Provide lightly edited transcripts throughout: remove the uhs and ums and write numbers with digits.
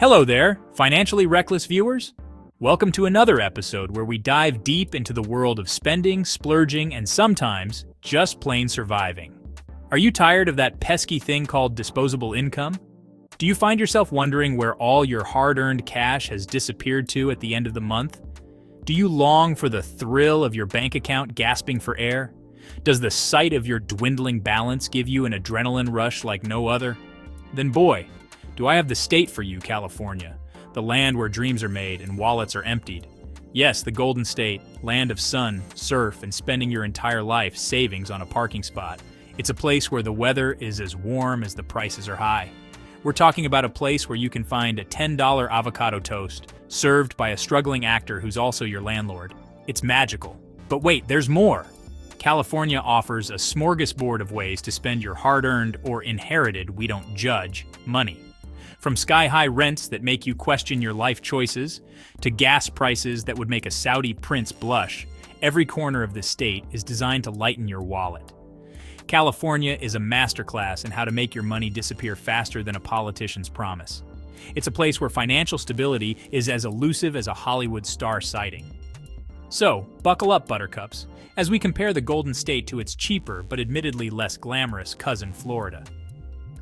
Hello there, financially reckless viewers. Welcome to another episode where we dive deep into the world of spending, splurging, and sometimes just plain surviving. Are you tired of that pesky thing called disposable income? Do you find yourself wondering where all your hard-earned cash has disappeared to at the end of the month? Do you long for the thrill of your bank account gasping for air? Does the sight of your dwindling balance give you an adrenaline rush like no other? Then boy, do I have the state for you, California, the land where dreams are made and wallets are emptied. Yes, the Golden State, land of sun, surf, and spending your entire life savings on a parking spot. It's a place where the weather is as warm as the prices are high. We're talking about a place where you can find a $10 avocado toast, served by a struggling actor who's also your landlord. It's magical. But wait, there's more! California offers a smorgasbord of ways to spend your hard-earned or inherited, we don't judge, money. From sky-high rents that make you question your life choices, to gas prices that would make a Saudi prince blush, every corner of this state is designed to lighten your wallet. California is a masterclass in how to make your money disappear faster than a politician's promise. It's a place where financial stability is as elusive as a Hollywood star sighting. So, buckle up, buttercups, as we compare the Golden State to its cheaper but admittedly less glamorous cousin, Florida.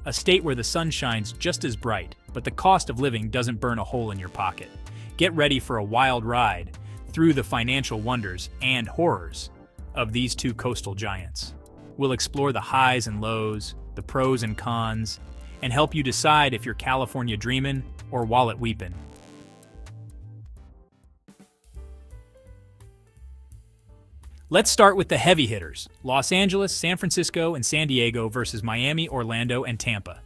A state where the sun shines just as bright, but the cost of living doesn't burn a hole in your pocket. Get ready for a wild ride through the financial wonders and horrors of these two coastal giants. We'll explore the highs and lows, the pros and cons, and help you decide if you're California dreamin' or wallet weepin'. Let's start with the heavy hitters, Los Angeles, San Francisco, and San Diego versus Miami, Orlando, and Tampa.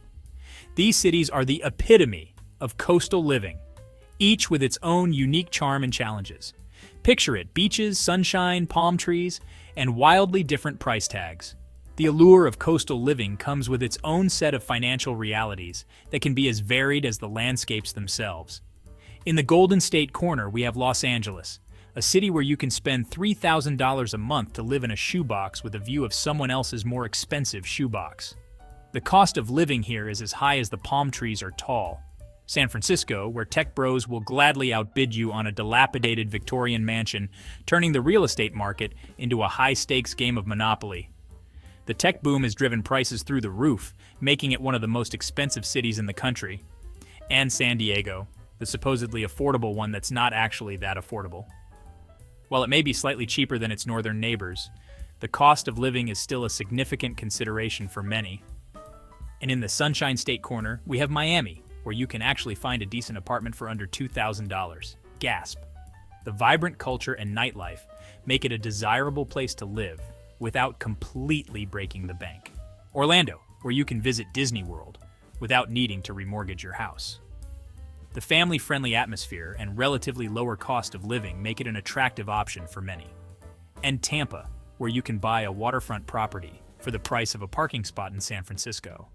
These cities are the epitome of coastal living, each with its own unique charm and challenges. Picture it, beaches, sunshine, palm trees, and wildly different price tags. The allure of coastal living comes with its own set of financial realities that can be as varied as the landscapes themselves. In the Golden State corner, we have Los Angeles, a city where you can spend $3,000 a month to live in a shoebox with a view of someone else's more expensive shoebox. The cost of living here is as high as the palm trees are tall. San Francisco, where tech bros will gladly outbid you on a dilapidated Victorian mansion, turning the real estate market into a high-stakes game of Monopoly. The tech boom has driven prices through the roof, making it one of the most expensive cities in the country. And San Diego, the supposedly affordable one that's not actually that affordable. While it may be slightly cheaper than its northern neighbors, the cost of living is still a significant consideration for many. And in the Sunshine State corner, we have Miami, where you can actually find a decent apartment for under $2,000. Gasp! The vibrant culture and nightlife make it a desirable place to live without completely breaking the bank. Orlando, where you can visit Disney World without needing to remortgage your house. The family-friendly atmosphere and relatively lower cost of living make it an attractive option for many. And Tampa, where you can buy a waterfront property for the price of a parking spot in San Francisco.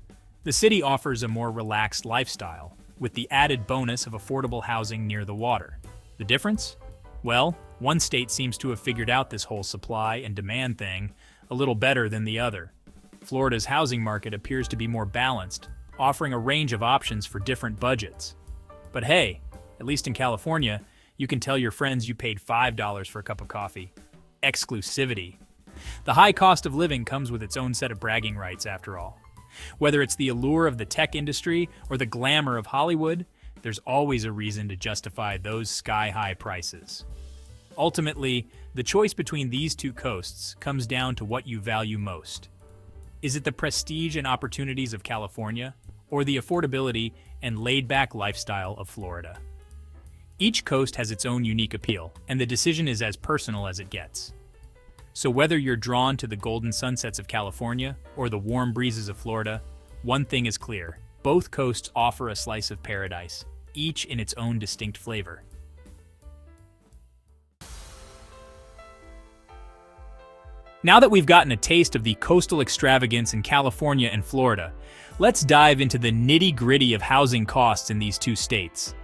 The city offers a more relaxed lifestyle, with the added bonus of affordable housing near the water. The difference? Well, one state seems to have figured out this whole supply and demand thing a little better than the other. Florida's housing market appears to be more balanced, offering a range of options for different budgets. But hey, at least in California, you can tell your friends you paid $5 for a cup of coffee. Exclusivity. The high cost of living comes with its own set of bragging rights, after all. Whether it's the allure of the tech industry or the glamour of Hollywood, there's always a reason to justify those sky-high prices. Ultimately, the choice between these two coasts comes down to what you value most. Is it the prestige and opportunities of California, or the affordability and laid-back lifestyle of Florida? Each coast has its own unique appeal, and the decision is as personal as it gets. So whether you're drawn to the golden sunsets of California or the warm breezes of Florida, one thing is clear: both coasts offer a slice of paradise, each in its own distinct flavor. Now that we've gotten a taste of the coastal extravagance in California and Florida, let's dive into the nitty-gritty of housing costs in these two states.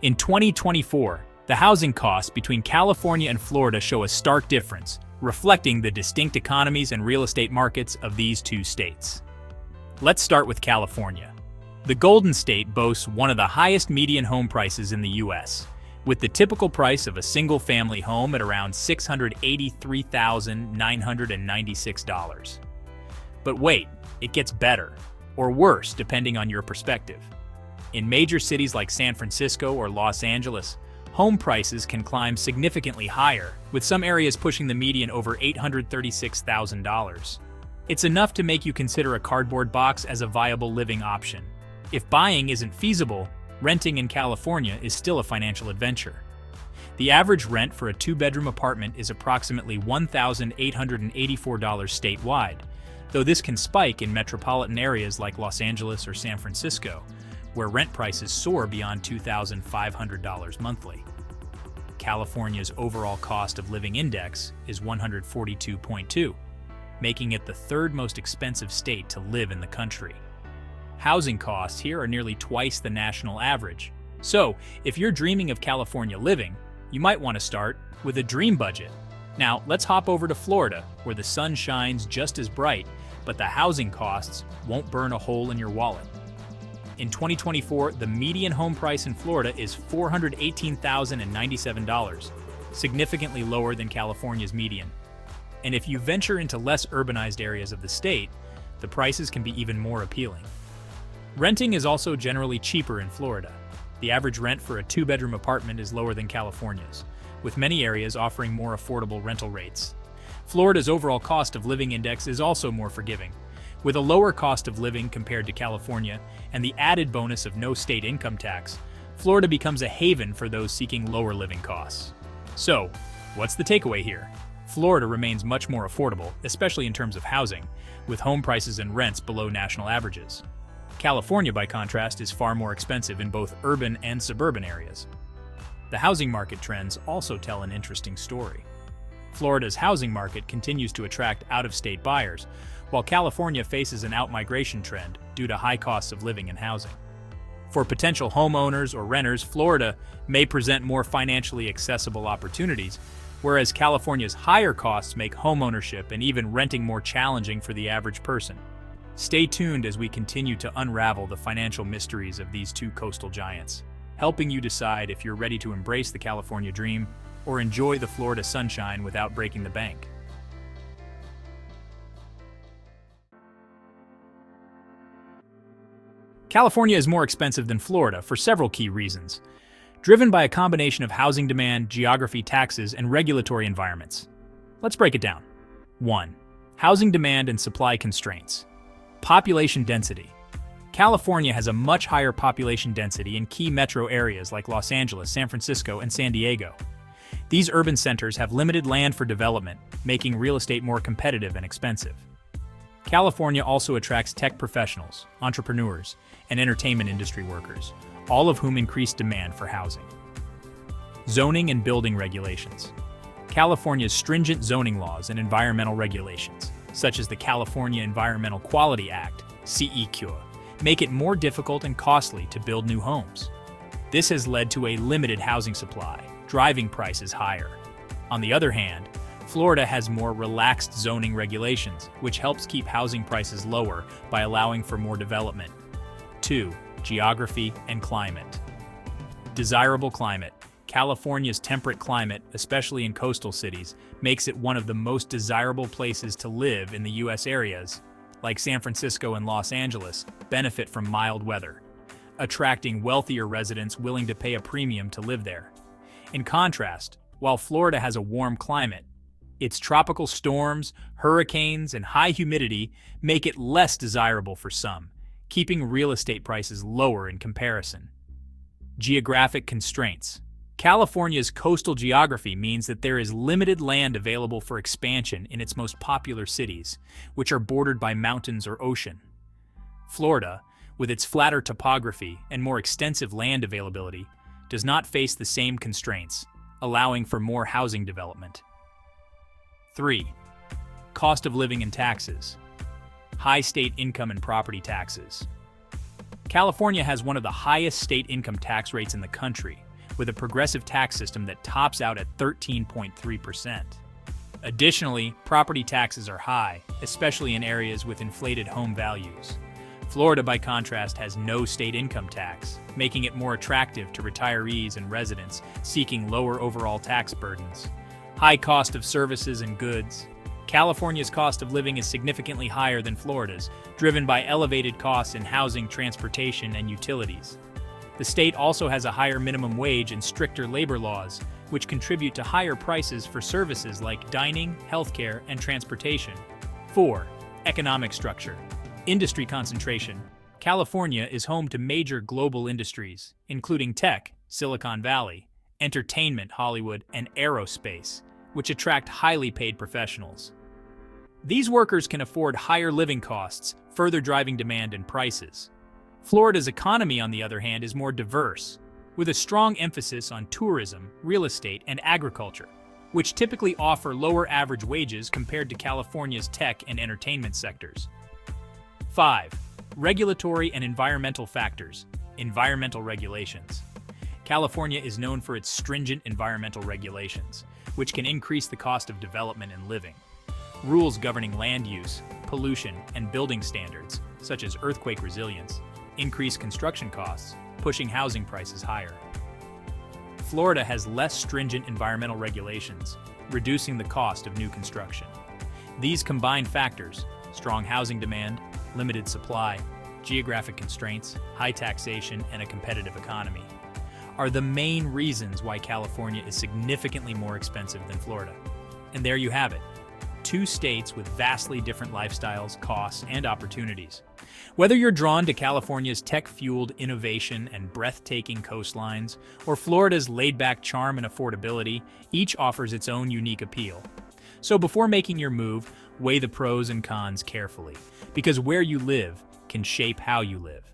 In 2024, the housing costs between California and Florida show a stark difference, reflecting the distinct economies and real estate markets of these two states. Let's start with California. The Golden State boasts one of the highest median home prices in the U.S., with the typical price of a single-family home at around $683,996. But wait, it gets better, or worse depending on your perspective. In major cities like San Francisco or Los Angeles, home prices can climb significantly higher, with some areas pushing the median over $836,000. It's enough to make you consider a cardboard box as a viable living option. If buying isn't feasible, renting in California is still a financial adventure. The average rent for a two-bedroom apartment is approximately $1,884 statewide, though this can spike in metropolitan areas like Los Angeles or San Francisco, where rent prices soar beyond $2,500 monthly. California's overall cost of living index is 142.2, making it the third most expensive state to live in the country. Housing costs here are nearly twice the national average. So, if you're dreaming of California living, you might want to start with a dream budget. Now, let's hop over to Florida, where the sun shines just as bright, but the housing costs won't burn a hole in your wallet. In 2024, the median home price in Florida is $418,097, significantly lower than California's median. And if you venture into less urbanized areas of the state, the prices can be even more appealing. Renting is also generally cheaper in Florida. The average rent for a two-bedroom apartment is lower than California's, with many areas offering more affordable rental rates. Florida's overall cost of living index is also more forgiving. With a lower cost of living compared to California and the added bonus of no state income tax, Florida becomes a haven for those seeking lower living costs. So, what's the takeaway here? Florida remains much more affordable, especially in terms of housing, with home prices and rents below national averages. California, by contrast, is far more expensive in both urban and suburban areas. The housing market trends also tell an interesting story. Florida's housing market continues to attract out-of-state buyers, while California faces an out-migration trend due to high costs of living and housing. For potential homeowners or renters, Florida may present more financially accessible opportunities, whereas California's higher costs make homeownership and even renting more challenging for the average person. Stay tuned as we continue to unravel the financial mysteries of these two coastal giants, helping you decide if you're ready to embrace the California dream or enjoy the Florida sunshine without breaking the bank. California is more expensive than Florida for several key reasons, driven by a combination of housing demand, geography, taxes, and regulatory environments. Let's break it down. 1. Housing demand and supply constraints. Population density. California has a much higher population density in key metro areas like Los Angeles, San Francisco, and San Diego. These urban centers have limited land for development, making real estate more competitive and expensive. California also attracts tech professionals, entrepreneurs, and entertainment industry workers, all of whom increase demand for housing. Zoning and building regulations. California's stringent zoning laws and environmental regulations, such as the California Environmental Quality Act, CEQ, make it more difficult and costly to build new homes. This has led to a limited housing supply, driving prices higher. On the other hand, Florida has more relaxed zoning regulations, which helps keep housing prices lower by allowing for more development. 2. Geography and climate. Desirable climate. California's temperate climate, especially in coastal cities, makes it one of the most desirable places to live in the U.S. areas, like San Francisco and Los Angeles, benefit from mild weather, attracting wealthier residents willing to pay a premium to live there. In contrast, while Florida has a warm climate, its tropical storms, hurricanes, and high humidity make it less desirable for some, keeping real estate prices lower in comparison. Geographic constraints. California's coastal geography means that there is limited land available for expansion in its most popular cities, which are bordered by mountains or ocean. Florida, with its flatter topography and more extensive land availability, does not face the same constraints, allowing for more housing development. 3. Cost of living and taxes. High state income and property taxes. California has one of the highest state income tax rates in the country, with a progressive tax system that tops out at 13.3%. Additionally, property taxes are high, especially in areas with inflated home values. Florida, by contrast, has no state income tax, making it more attractive to retirees and residents seeking lower overall tax burdens. High cost of services and goods. California's cost of living is significantly higher than Florida's, driven by elevated costs in housing, transportation, and utilities. The state also has a higher minimum wage and stricter labor laws, which contribute to higher prices for services like dining, healthcare, and transportation. 4. Economic structure. Industry concentration. California is home to major global industries, including tech, Silicon Valley, entertainment, Hollywood, and aerospace, which attract highly paid professionals. These workers can afford higher living costs, further driving demand and prices. Florida's economy, on the other hand, is more diverse, with a strong emphasis on tourism, real estate, and agriculture, which typically offer lower average wages compared to California's tech and entertainment sectors. 5. Regulatory and environmental factors. Environmental regulations. California is known for its stringent environmental regulations, which can increase the cost of development and living. Rules governing land use, pollution, and building standards, such as earthquake resilience, increase construction costs, pushing housing prices higher. Florida has less stringent environmental regulations, reducing the cost of new construction. These combined factors, strong housing demand, limited supply, geographic constraints, high taxation, and a competitive economy, are the main reasons why California is significantly more expensive than Florida. And there you have it. Two states with vastly different lifestyles, costs, and opportunities. Whether you're drawn to California's tech-fueled innovation and breathtaking coastlines, or Florida's laid-back charm and affordability, each offers its own unique appeal. So before making your move, weigh the pros and cons carefully, because where you live can shape how you live.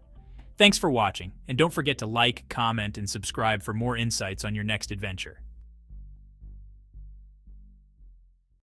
Thanks for watching, and don't forget to like, comment, and subscribe for more insights on your next adventure.